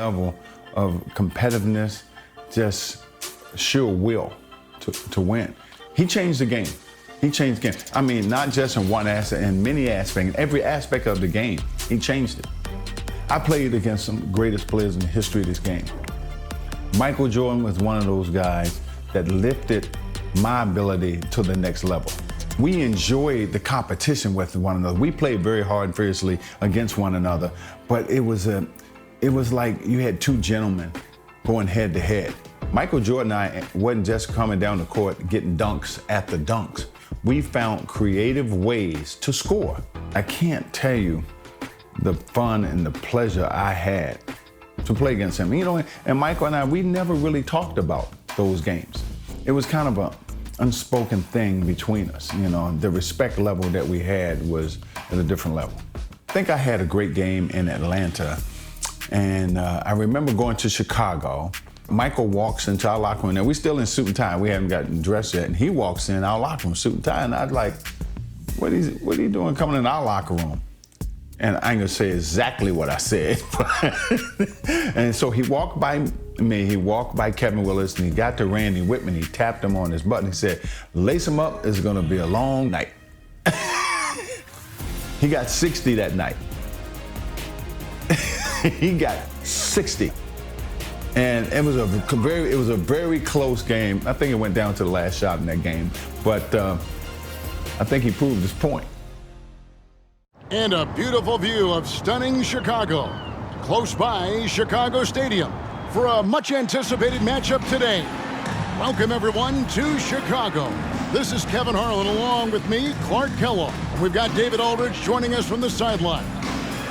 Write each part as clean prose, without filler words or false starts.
level of competitiveness, just sheer will to win. He changed the game. He changed the game. I mean, not just in one aspect, in many aspects, in every aspect of the game, he changed it. I played against some greatest players in the history of this game. Michael Jordan was one of those guys that lifted my ability to the next level. We enjoyed the competition with one another. We played very hard and fiercely against one another, but it was like you had two gentlemen going head to head. Michael Jordan and I wasn't just coming down the court getting dunks at the dunks. We found creative ways to score. I can't tell you the fun and the pleasure I had to play against him. You know, and Michael and I, we never really talked about those games. It was kind of an unspoken thing between us. You know, the respect level that we had was at a different level. I think I had a great game in Atlanta, and I remember going to Chicago. Michael walks into our locker room, and we're still in suit and tie. We haven't gotten dressed yet, and he walks in our locker room, suit and tie, and I was like, what are you doing coming in our locker room? And I ain't gonna say exactly what I said. And so he walked by me, he walked by Kevin Willis, and he got to Randy Whitman, he tapped him on his butt, and he said, lace him up, it's gonna be a long night. He got 60 that night. He got 60. And it was a very close game. I think it went down to the last shot in that game, but I think he proved his point. And a beautiful view of stunning Chicago. Close by Chicago Stadium for a much anticipated matchup today. Welcome everyone to Chicago. This is Kevin Harlan along with me, Clark Kellogg. We've got David Aldridge joining us from the sideline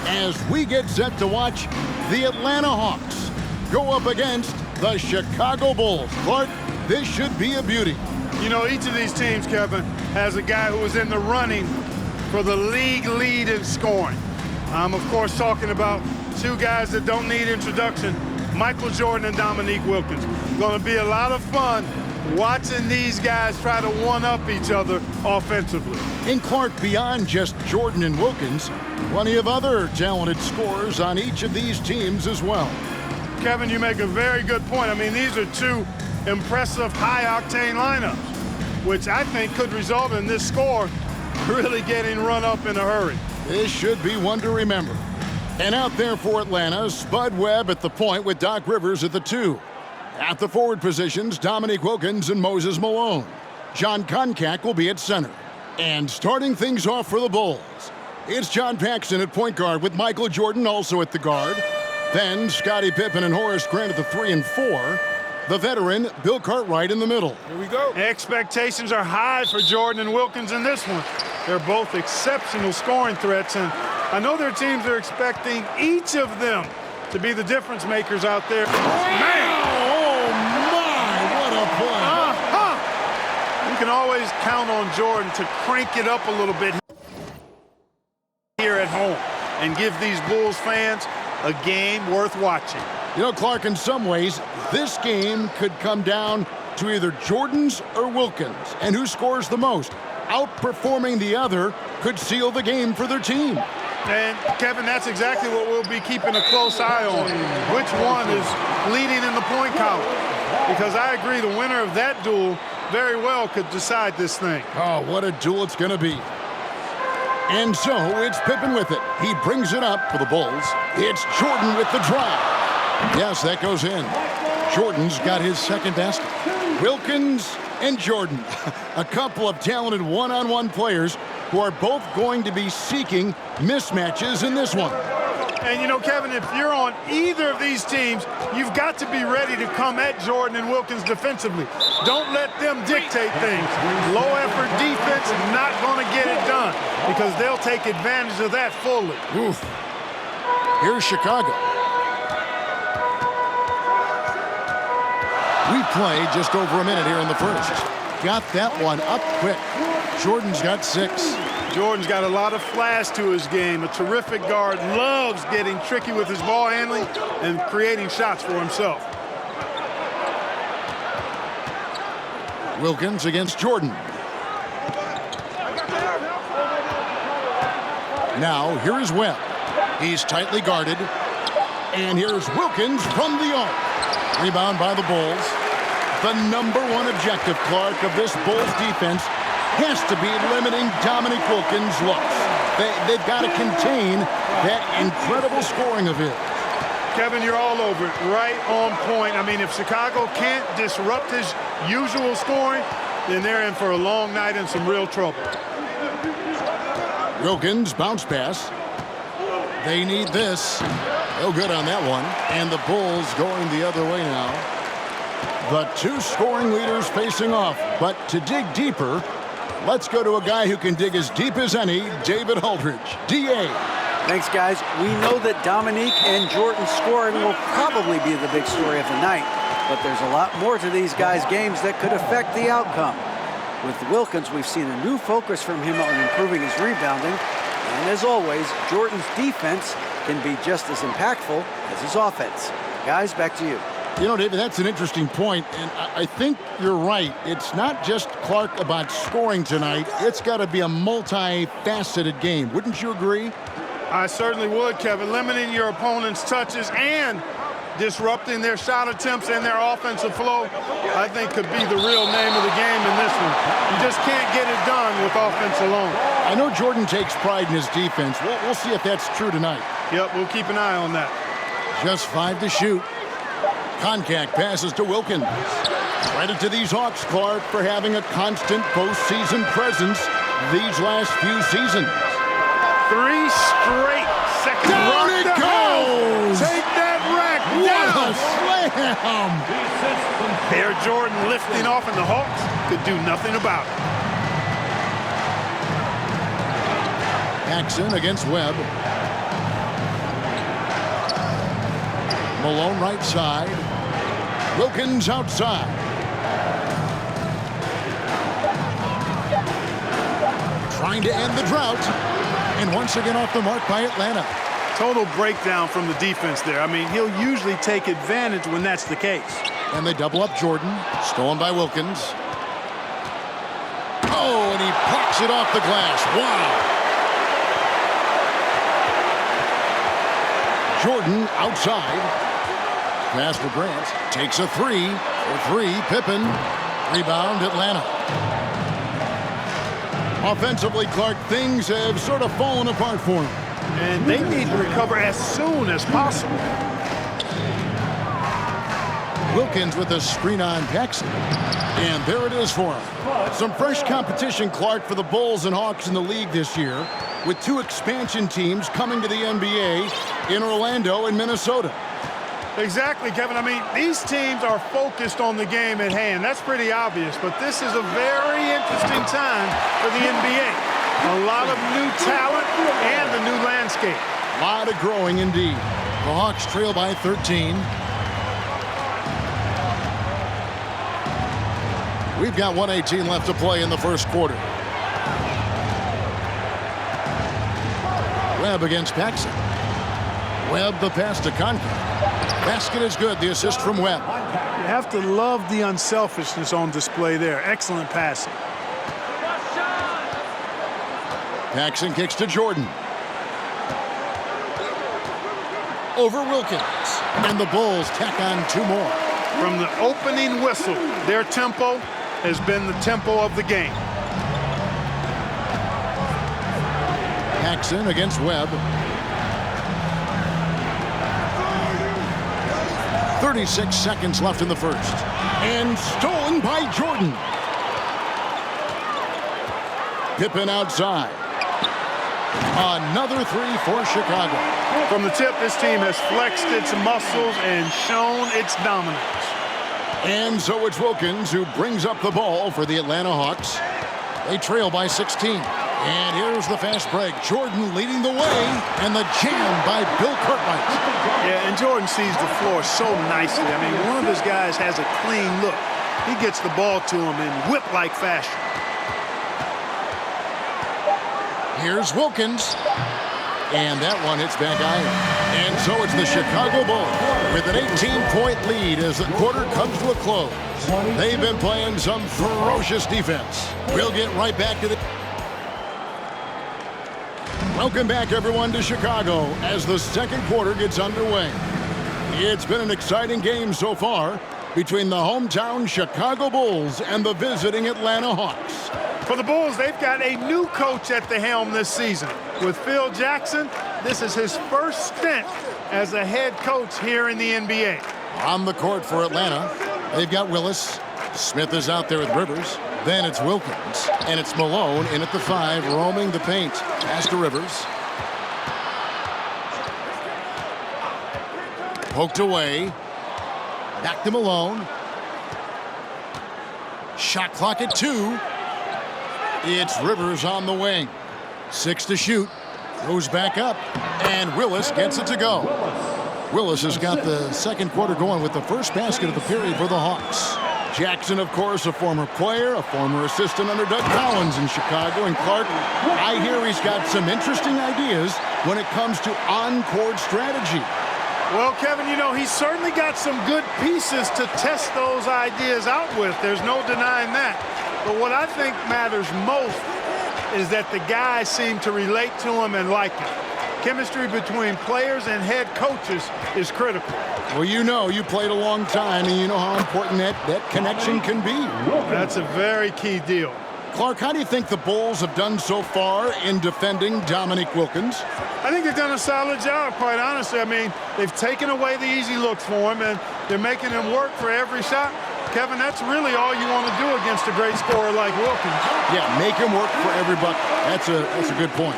as we get set to watch the Atlanta Hawks go up against the Chicago Bulls. Clark, this should be a beauty. You know, each of these teams, Kevin, has a guy who is in the running for the league lead in scoring. I'm, of course, talking about two guys that don't need introduction, Michael Jordan and Dominique Wilkins. Going to be a lot of fun watching these guys try to one-up each other offensively. And Clark, beyond just Jordan and Wilkins, plenty of other talented scorers on each of these teams as well. Kevin, you make a very good point. I mean, these are two impressive high-octane lineups, which I think could result in this score really getting run up in a hurry. This should be one to remember. And out there for Atlanta, Spud Webb at the point with Doc Rivers at the 2. At the forward positions, Dominique Wilkins and Moses Malone. John Koncak will be at center. And starting things off for the Bulls, it's John Paxson at point guard with Michael Jordan also at the guard. Then Scottie Pippen and Horace Grant at the 3 and 4. The veteran, Bill Cartwright, in the middle. Here we go. Expectations are high for Jordan and Wilkins in this one. They're both exceptional scoring threats, and I know their teams are expecting each of them to be the difference makers out there. Man! Oh, my, what a play. You can always count on Jordan to crank it up a little bit here at home and give these Bulls fans a game worth watching. You know, Clark, in some ways, this game could come down to either Jordan's or Wilkins, and who scores the most. Outperforming the other could seal the game for their team. And, Kevin, that's exactly what we'll be keeping a close eye on. Which one is leading in the point column? Because I agree, the winner of that duel very well could decide this thing. Oh, what a duel it's going to be. And so it's Pippen with it. He brings it up for the Bulls. It's Jordan with the drive. Yes, that goes in. Jordan's got his second basket. Wilkins and Jordan, a couple of talented one-on-one players who are both going to be seeking mismatches in this one. And, you know, Kevin, if you're on either of these teams, you've got to be ready to come at Jordan and Wilkins defensively. Don't let them dictate things. Low-effort defense is not going to get it done because they'll take advantage of that fully. Oof. Here's Chicago. We play just over a minute here in the first. Got that one up quick. Jordan's got 6. Jordan's got a lot of flash to his game. A terrific guard, loves getting tricky with his ball handling and creating shots for himself. Wilkins against Jordan. Now, here is Webb. He's tightly guarded. And here's Wilkins from the arc. Rebound by the Bulls. The number one objective, Clark, of this Bulls defense has to be limiting Dominique Wilkins' looks. They've got to contain that incredible scoring of his. Kevin, you're all over it. Right on point. I mean, if Chicago can't disrupt his usual scoring, then they're in for a long night and some real trouble. Wilkins, bounce pass. They need this. No good on that one. And the Bulls going the other way now. The two scoring leaders facing off. But to dig deeper, let's go to a guy who can dig as deep as any, David Aldridge. D.A. Thanks, guys. We know that Dominique and Jordan's scoring will probably be the big story of the night. But there's a lot more to these guys' games that could affect the outcome. With Wilkins, we've seen a new focus from him on improving his rebounding. And as always, Jordan's defense can be just as impactful as his offense. Guys, back to you. You know, David, that's an interesting point, and I think you're right. It's not just Clark about scoring tonight. It's got to be a multifaceted game. Wouldn't you agree? I certainly would, Kevin. Limiting your opponent's touches and disrupting their shot attempts and their offensive flow, I think could be the real name of the game in this one. You just can't get it done with offense alone. I know Jordan takes pride in his defense. We'll see if that's true tonight. Yep, we'll keep an eye on that. Just 5 to shoot. Contact passes to Wilkins. Credit to these Hawks, Clark, for having a constant postseason presence these last few seasons. 3 straight seconds. Down it goes! Take that rack What down! a slam! There, Jordan lifting off, and the Hawks could do nothing about it. Paxson against Webb. Malone right side. Wilkins outside. Trying to end the drought. And once again off the mark by Atlanta. Total breakdown from the defense there. I mean, he'll usually take advantage when that's the case. And they double up Jordan. Stolen by Wilkins. Oh, and he plucks it off the glass. Wow. Jordan outside. Pass for Grant. Takes a 3 for 3. Pippen. Rebound Atlanta. Offensively, Clark, things have sort of fallen apart for him. And they need to recover as soon as possible. Wilkins with a screen on Paxson. And there it is for him. Some fresh competition, Clark, for the Bulls and Hawks in the league this year, with 2 expansion teams coming to the NBA in Orlando and Minnesota. Exactly, Kevin. I mean, these teams are focused on the game at hand. That's pretty obvious, but this is a very interesting time for the NBA. A lot of new talent and a new landscape. A lot of growing indeed. The Hawks trail by 13. We've got 1:18 left to play in the first quarter. Webb against Paxson. Webb the pass to Concat. Basket is good. The assist from Webb. You have to love the unselfishness on display there. Excellent passing. Paxson kicks to Jordan. Over Wilkins. And the Bulls tack on 2 more. From the opening whistle, their tempo has been the tempo of the game. Paxson against Webb. 36 seconds left in the first. And stolen by Jordan. Pippen outside. Another 3 for Chicago. From the tip, this team has flexed its muscles and shown its dominance. And so it's Wilkins who brings up the ball for the Atlanta Hawks. They trail by 16. And here's the fast break. Jordan leading the way, and the jam by Bill Cartwright. Yeah, and Jordan sees the floor so nicely. I mean, one of his guys has a clean look. He gets the ball to him in whip-like fashion. Here's Wilkins. And that one hits back iron. And so it's the Chicago Bulls with an 18-point lead as the quarter comes to a close. They've been playing some ferocious defense. We'll get right back to the... Welcome back, everyone, to Chicago as the second quarter gets underway. It's been an exciting game so far between the hometown Chicago Bulls and the visiting Atlanta Hawks. For the Bulls, they've got a new coach at the helm this season. With Phil Jackson, this is his first stint as a head coach here in the NBA. On the court for Atlanta, they've got Willis. Smith is out there with Rivers. Then it's Wilkins. And it's Malone in at the 5, roaming the paint. Pass to Rivers. Poked away. Back to Malone. Shot clock at 2. It's Rivers on the wing. 6 to shoot. Goes back up. And Willis gets it to go. Willis has got the second quarter going with the first basket of the period for the Hawks. Jackson, of course, a former player, a former assistant under Doug Collins in Chicago. And Clark, I hear he's got some interesting ideas when it comes to on-court strategy. Well, Kevin, you know, he's certainly got some good pieces to test those ideas out with. There's no denying that. But what I think matters most is that the guys seem to relate to him and like him. Chemistry between players and head coaches is critical. Well, you know, you played a long time, and you know how important that connection can be. That's a very key deal. Clark, how do you think the Bulls have done so far in defending Dominique Wilkins? I think they've done a solid job, quite honestly. I mean, they've taken away the easy looks for him, and they're making him work for every shot. Kevin, that's really all you want to do against a great scorer like Wilkins. Yeah, make him work for every bucket. That's a good point.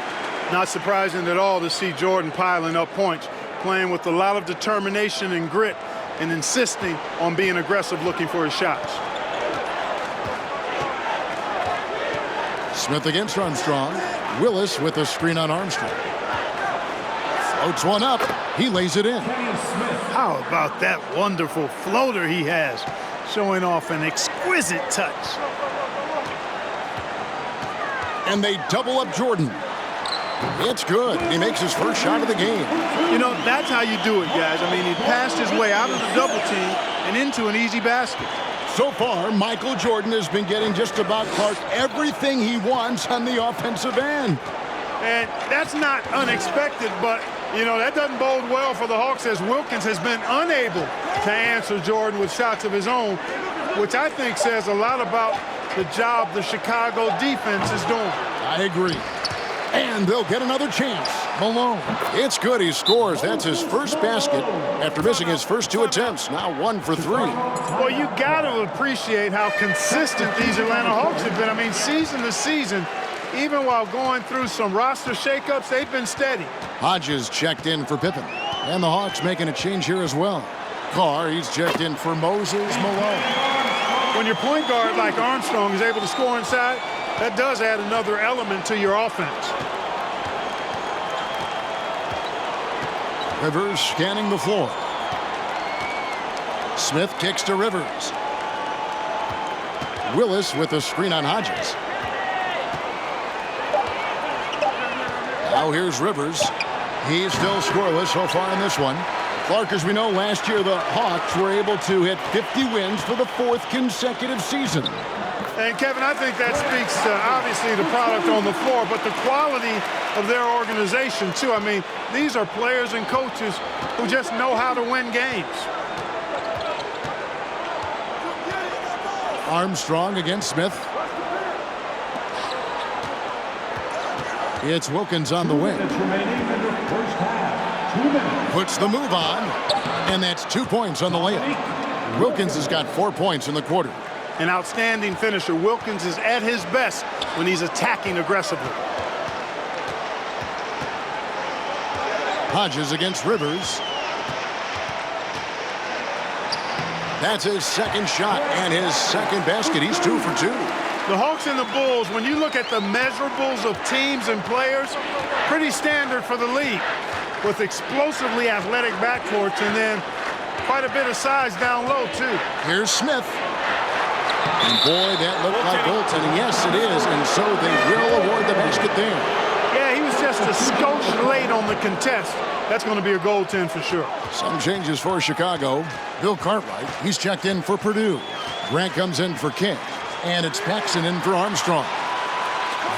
Not surprising at all to see Jordan piling up points, playing with a lot of determination and grit, and insisting on being aggressive looking for his shots. Smith against Armstrong. Willis with a screen on Armstrong. Floats one up. He lays it in. How about that wonderful floater he has, showing off an exquisite touch. And they double up Jordan. It's good. He makes his first shot of the game. You know, that's how you do it, guys. I mean, he passed his way out of the double team and into an easy basket. So far, Michael Jordan has been getting just about Clark everything he wants on the offensive end. And that's not unexpected, but, you know, that doesn't bode well for the Hawks as Wilkins has been unable to answer Jordan with shots of his own, which I think says a lot about the job the Chicago defense is doing. I agree. And they'll get another chance. Malone. It's good. He scores. That's his first basket after missing his first 2 attempts. Now 1 for 3. Well, you got to appreciate how consistent these Atlanta Hawks have been. I mean, season to season, even while going through some roster shakeups, they've been steady. Hodges checked in for Pippen. And the Hawks making a change here as well. Carr, he's checked in for Moses Malone. When your point guard like Armstrong is able to score inside, that does add another element to your offense. Rivers scanning the floor. Smith kicks to Rivers. Willis with a screen on Hodges. Now here's Rivers. He's still scoreless so far in this one. Clark, as we know, last year the Hawks were able to hit 50 wins for the 4th consecutive season. And, Kevin, I think that speaks to, obviously, the product on the floor, but the quality of their organization, too. I mean, these are players and coaches who just know how to win games. Armstrong against Smith. It's Wilkins on the wing. Puts the move on, and that's 2 points on the layup. Wilkins has got 4 points in the quarter. An outstanding finisher. Wilkins is at his best when he's attacking aggressively. Hodges against Rivers. That's his second shot and his second basket. He's 2 for 2. The Hawks and the Bulls, when you look at the measurables of teams and players, pretty standard for the league, with explosively athletic backcourts and then quite a bit of size down low, too. Here's Smith. And boy, that looked like goaltending. Yes, it is, and so they will award the basket there. Yeah, he was just a skosh late on the contest. That's going to be a goaltend for sure. Some changes for Chicago. Bill Cartwright, he's checked in for Purdue. Grant comes in for King, and it's Paxson in for Armstrong.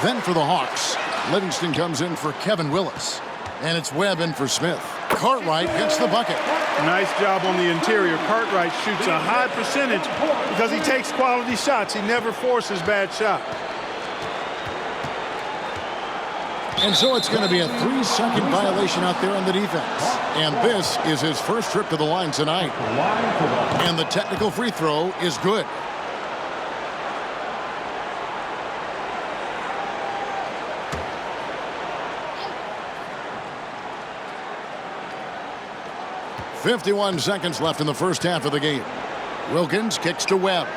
Then for the Hawks, Livingston comes in for Kevin Willis, and it's Webb in for Smith. Cartwright gets the bucket. Nice job on the interior. Cartwright shoots a high percentage because he takes quality shots. He never forces bad shots. And so it's going to be a 3-second violation out there on the defense. And this is his first trip to the line tonight. And the technical free throw is good. .51 seconds left in the first half of the game. Wilkins kicks to Webb.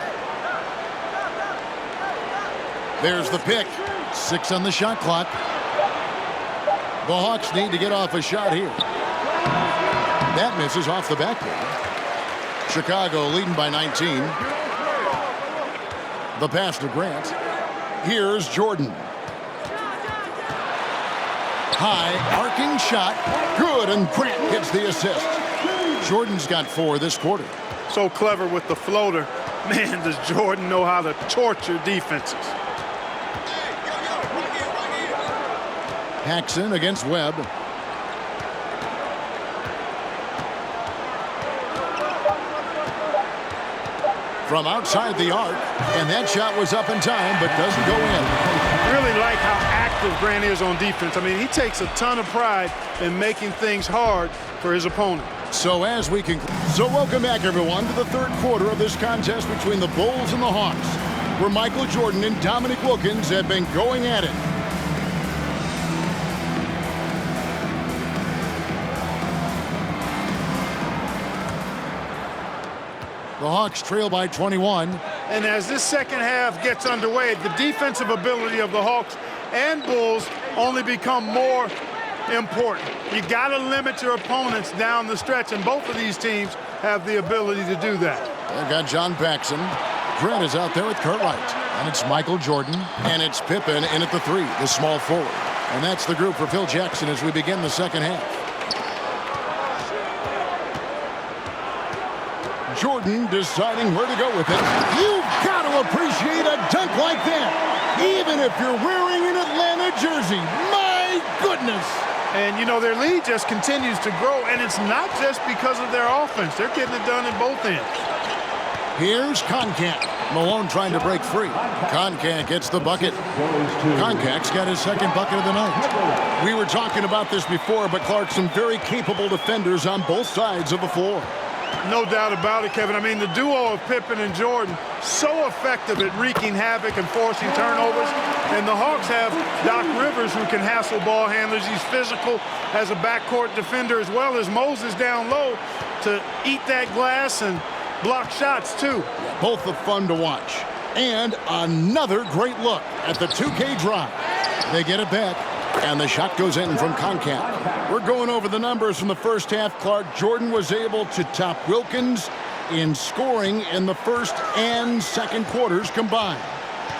There's the pick. 6 on the shot clock. The Hawks need to get off a shot here. That misses off the backboard. Chicago leading by 19. The pass to Grant. Here's Jordan. High arcing shot. Good, and Grant gets the assist. Jordan's got 4 this quarter. So clever with the floater. Man, does Jordan know how to torture defenses. Paxson against Webb. From outside the arc, and that shot was up in time, but doesn't go in. Really like how active Grant is on defense. I mean, he takes a ton of pride in making things hard for his opponent. So welcome back, everyone, to the third quarter of this contest between the Bulls and the Hawks, where Michael Jordan and Dominique Wilkins have been going at it. The Hawks trail by 21. And as this second half gets underway, the defensive ability of the Hawks and Bulls only become more important. You got to limit your opponents down the stretch, and both of these teams have the ability to do that. They've got John Paxson. Grant is out there with Cartwright. And it's Michael Jordan. And it's Pippen in at the 3, the small forward. And that's the group for Phil Jackson as we begin the second half. Jordan deciding where to go with it. You've got to appreciate a dunk like that, even if you're wearing an Atlanta jersey. My goodness. And, you know, their lead just continues to grow, and it's not just because of their offense. They're getting it done at both ends. Here's Koncak. Malone trying to break free. Koncak gets the bucket. Koncak's got his second bucket of the night. We were talking about this before, but Clark, some very capable defenders on both sides of the floor. No doubt about it, Kevin. I mean, the duo of Pippen and Jordan, so effective at wreaking havoc and forcing turnovers. And the Hawks have Doc Rivers, who can hassle ball handlers. He's physical as a backcourt defender, as well as Moses down low to eat that glass and block shots, too. Both are fun to watch. And another great look at the 2K drive. They get it back, and the shot goes in from Koncak. We're going over the numbers from the first half. Clark, Jordan was able to top Wilkins in scoring in the first and second quarters combined.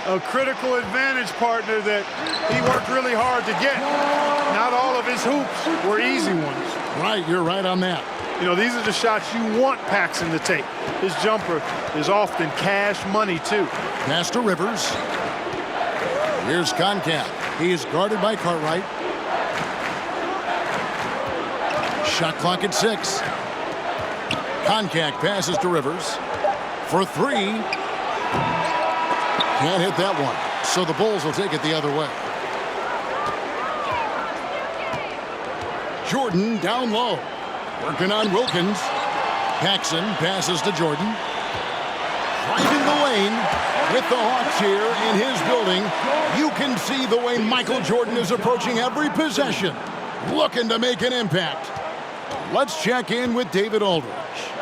A critical advantage partner that he worked really hard to get. Not all of his hoops were easy ones. Right, you're right on that. You know, these are the shots you want Paxson to take. His jumper is often cash money, too. Pass to Rivers. Here's Koncak. He is guarded by Cartwright. Shot clock at 6. Koncak passes to Rivers for 3. Can't hit that one. So the Bulls will take it the other way. Jordan down low. Working on Wilkins. Paxson passes to Jordan. Driving the lane with the Hawks here in his building. You can see the way Michael Jordan is approaching every possession, looking to make an impact. Let's check in with David Aldridge.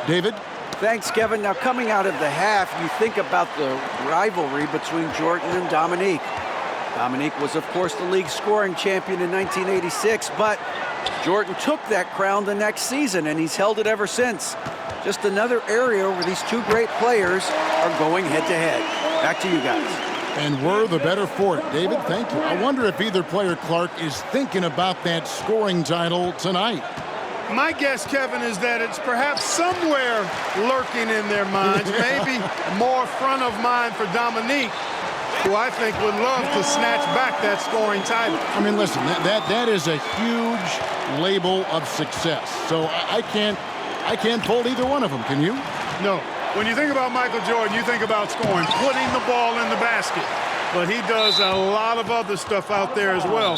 David? Thanks, Kevin. Now, coming out of the half, you think about the rivalry between Jordan and Dominique. Dominique was, of course, the league scoring champion in 1986, but Jordan took that crown the next season, and he's held it ever since. Just another area where these two great players are going head-to-head. Back to you guys. And we're the better for it. David, thank you. I wonder if either player, Clark, is thinking about that scoring title tonight. My guess, Kevin, is that it's perhaps somewhere lurking in their minds, maybe more front of mind for Dominique. who I think would love to snatch back that scoring title. I mean, listen, that is a huge label of success. So I can't fold either one of them. Can you? No. When you think about Michael Jordan, you think about scoring, putting the ball in the basket. But he does a lot of other stuff out there as well,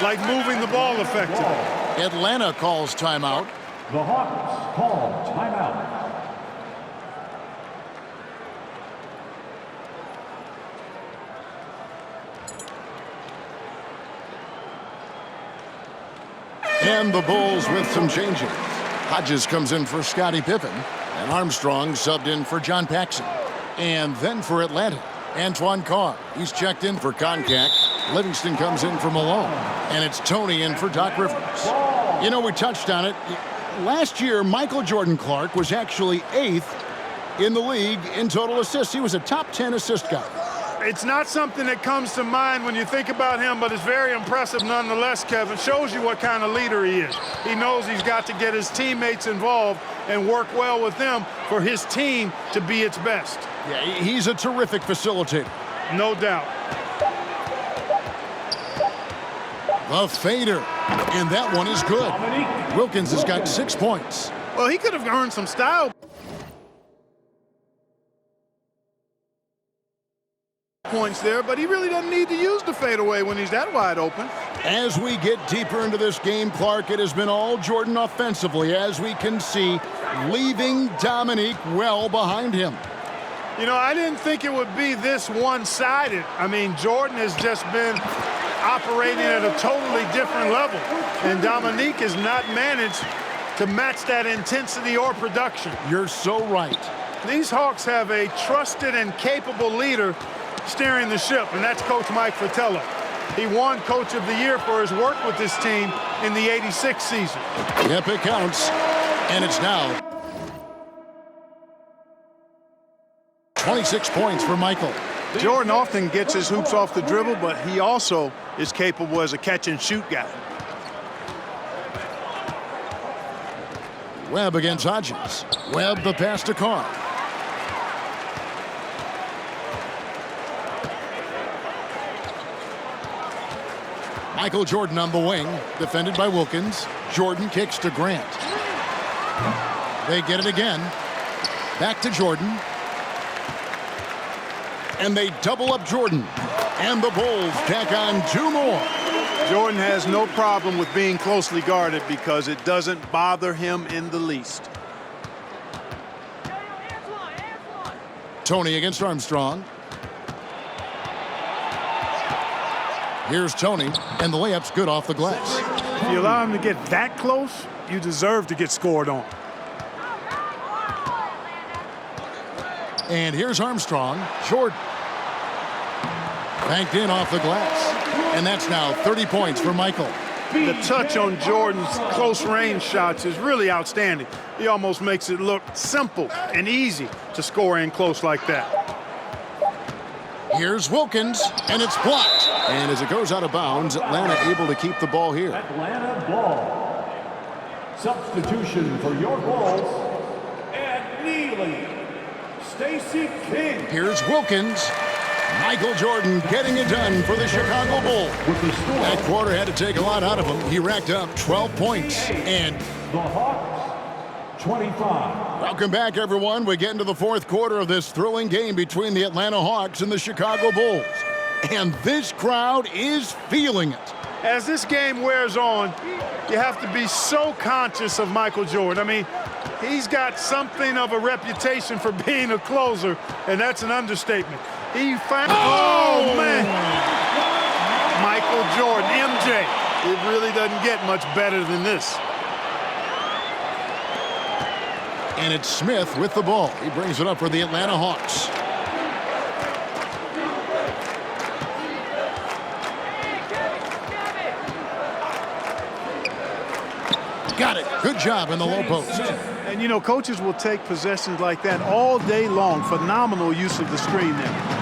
like moving the ball effectively. Atlanta calls timeout. The Hawks call timeout. And the Bulls with some changes. Hodges comes in for Scottie Pippen, and Armstrong subbed in for John Paxson. And then for Atlanta, Antoine Carr. He's checked in for Koncak. Livingston comes in for Malone. And it's Tony in for Doc Rivers. You know, we touched on it. Last year, Michael Jordan Clark was actually 8th in the league in total assists. He was a top 10 assist guy. It's not something that comes to mind when you think about him, but it's very impressive nonetheless, Kevin. Shows you what kind of leader he is. He knows he's got to get his teammates involved and work well with them for his team to be its best. Yeah, he's a terrific facilitator. No doubt. The fader, and that one is good. Wilkins has got 6 points. Well, he could have earned some style points there, but he really doesn't need to use the fadeaway when he's that wide open. As we get deeper into this game, Clark, it has been all Jordan offensively, as we can see, leaving Dominique well behind him. You know, I didn't think it would be this one-sided. I mean, Jordan has just been operating at a totally different level, and Dominique has not managed to match that intensity or production. You're so right. These Hawks have a trusted and capable leader steering the ship, and that's Coach Mike Fratello. He won Coach of the Year for his work with this team in the '86 season. Yep, it counts. And it's now 26 points for Michael. Jordan often gets his hoops off the dribble, but he also is capable as a catch-and-shoot guy. Webb against Hodges. Webb the pass to Carr. Michael Jordan on the wing, defended by Wilkins. Jordan kicks to Grant. They get it again. Back to Jordan. And they double up Jordan. And the Bulls tack on 2 more. Jordan has no problem with being closely guarded because it doesn't bother him in the least. Tony against Armstrong. Here's Tony, and the layup's good off the glass. If you allow him to get that close, you deserve to get scored on. And here's Armstrong. Jordan. Banked in off the glass. And that's now 30 points for Michael. The touch on Jordan's close-range shots is really outstanding. He almost makes it look simple and easy to score in close like that. Here's Wilkins, and it's blocked. And as it goes out of bounds, Atlanta able to keep the ball here. Atlanta ball. Substitution for your Bulls. Ed Neely. Stacey King. Here's Wilkins. Michael Jordan getting it done for the Chicago Bulls. That quarter had to take a lot out of him. He racked up 12 points. And the Hawks, 25. Welcome back, everyone. We get into the 4th quarter of this thrilling game between the Atlanta Hawks and the Chicago Bulls. And this crowd is feeling it. As this game wears on, you have to be so conscious of Michael Jordan. I mean, he's got something of a reputation for being a closer, and that's an understatement. He found, oh man, Michael Jordan, MJ. It really doesn't get much better than this. And it's Smith with the ball. He brings it up for the Atlanta Hawks. Got it. Good job in the low post. And, you know, coaches will take possessions like that all day long. Phenomenal use of the screen there.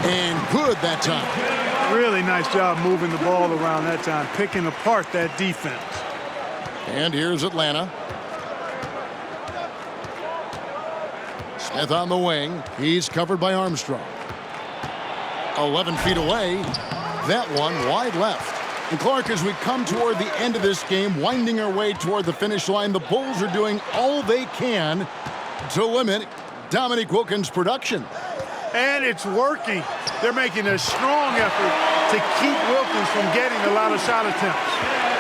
And good that time. Really nice job moving the ball around that time, picking apart that defense. And here's Atlanta. Smith on the wing. He's covered by Armstrong. 11 feet away. That one wide left. And Clark, as we come toward the end of this game, winding our way toward the finish line, the Bulls are doing all they can to limit Dominique Wilkins' production. And it's working. They're making a strong effort to keep Wilkins from getting a lot of shot attempts.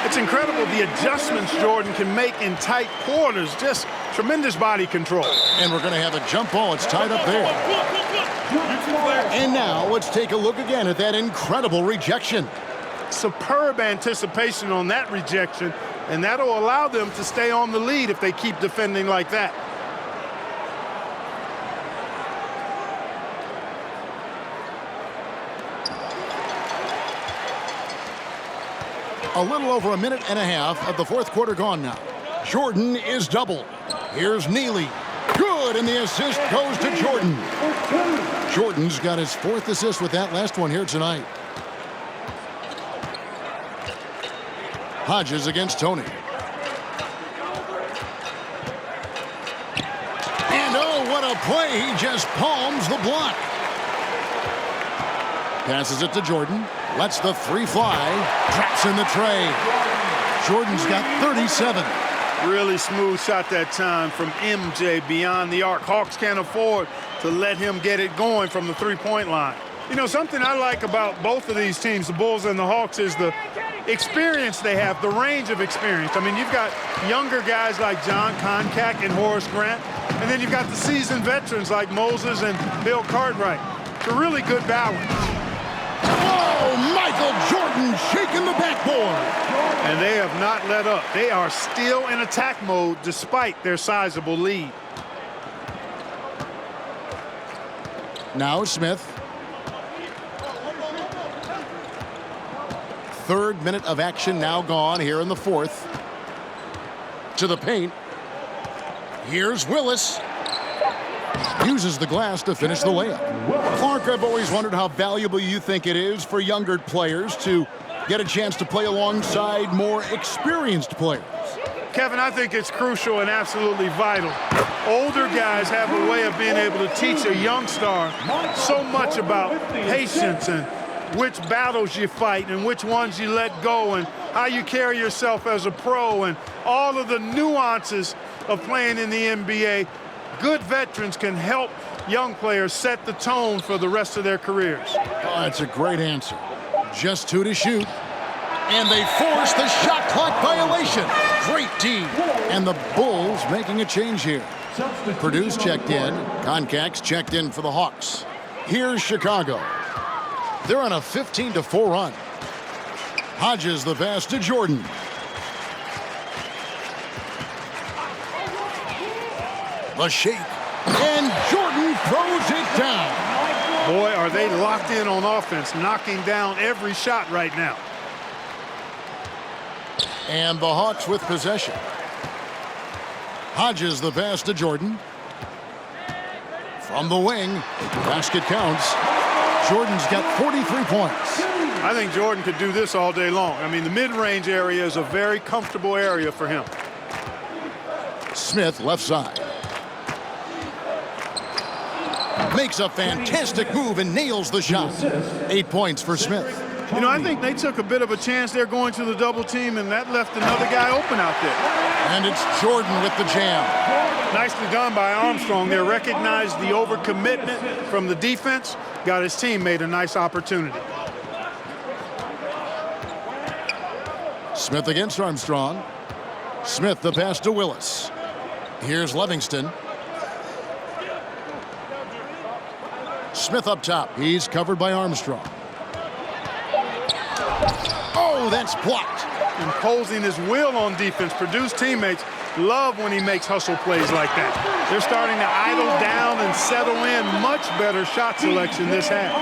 It's incredible the adjustments Jordan can make in tight quarters. Just tremendous body control. And we're going to have a jump ball. It's tied up there. And now let's take a look again at that incredible rejection. Superb anticipation on that rejection, and that'll allow them to stay on the lead if they keep defending like that. A little over a minute and a half of the fourth quarter gone now. Jordan is doubled. Here's Neely. Good, and the assist goes to Jordan. Jordan's got his fourth assist with that last one here tonight. Hodges against Tony. And oh, what a play. He just palms the block. Passes it to Jordan. Lets the three fly. Traps in the tray. Jordan's got 37. Really smooth shot that time from MJ beyond the arc. Hawks can't afford to let him get it going from the three-point line. You know, something I like about both of these teams, the Bulls and the Hawks, is the experience they have, the range of experience. I mean, you've got younger guys like John Koncak and Horace Grant, and then you've got the seasoned veterans like Moses and Bill Cartwright. It's a really good balance. Oh, Michael Jordan shaking the backboard. And they have not let up. They are still in attack mode despite their sizable lead. Now Smith. Third minute of action now gone here in the fourth. To the paint. Here's Willis. Uses the glass to finish the layup. Clark, I've always wondered how valuable you think it is for younger players to get a chance to play alongside more experienced players. Kevin, I think it's crucial and absolutely vital. Older guys have a way of being able to teach a young star so much about patience and which battles you fight and which ones you let go and how you carry yourself as a pro and all of the nuances of playing in the NBA. Good veterans can help young players set the tone for the rest of their careers. Oh, that's a great answer. Just 2 to shoot. And they force the shot clock violation. Great D. And the Bulls making a change here. Purdue's checked in. Koncak's checked in for the Hawks. Here's Chicago. They're on a 15-4 run. Hodges the pass to Jordan. The shake. And Jordan throws it down. Boy, are they locked in on offense, knocking down every shot right now. And the Hawks with possession. Hodges the pass to Jordan. From the wing. Basket counts. Jordan's got 43 points. I think Jordan could do this all day long. I mean, the mid-range area is a very comfortable area for him. Smith left side. Makes a fantastic move and nails the shot. 8 points for Smith. You know, I think they took a bit of a chance there going to the double team, and that left another guy open out there. And it's Jordan with the jam. Nicely done by Armstrong there. Recognized the overcommitment from the defense. Got his teammate a nice opportunity. Smith against Armstrong. Smith the pass to Willis. Here's Livingston. Smith up top. He's covered by Armstrong. Oh, that's blocked. Imposing his will on defense. Purdue's teammates love when he makes hustle plays like that. They're starting to idle down and settle in. Much better shot selection this half.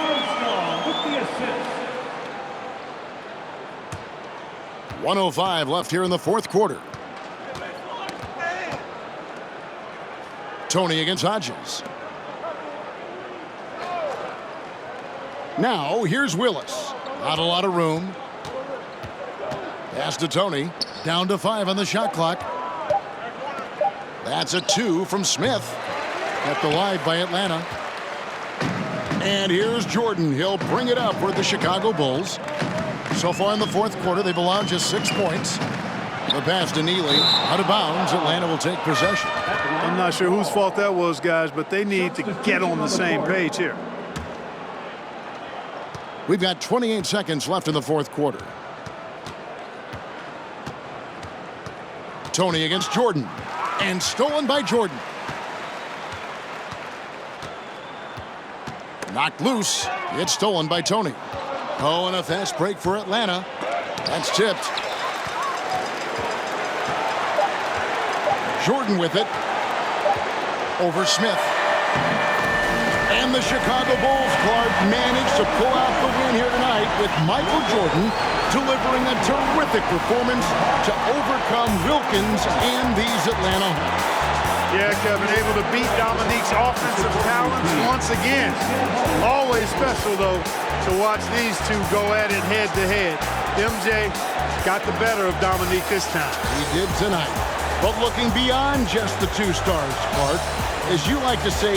1:05 left here in the fourth quarter. Tony against Hodges. Now here's Willis. Not a lot of room. Pass to Tony. Down to 5 on the shot clock. That's a 2 from Smith. Kept alive by Atlanta. And here's Jordan. He'll bring it up for the Chicago Bulls. So far in the fourth quarter, they've allowed just 6 points. The pass to Neely. Out of bounds. Atlanta will take possession. I'm not sure whose fault that was, guys, but they need to get on the same page here. We've got 28 seconds left in the fourth quarter. Tony against Jordan. And stolen by Jordan. Knocked loose. It's stolen by Tony. Oh, and a fast break for Atlanta. That's tipped. Jordan with it. Over Smith. And the Chicago Bulls, Clark, managed to pull out the win here tonight with Michael Jordan delivering a terrific performance to overcome Wilkins and these Atlanta Hawks. Yeah, Kevin, able to beat Dominique's offensive talents once again. Always special, though, to watch these two go at it head-to-head. MJ got the better of Dominique this time. He did tonight. But looking beyond just the two stars, Clark, as you like to say,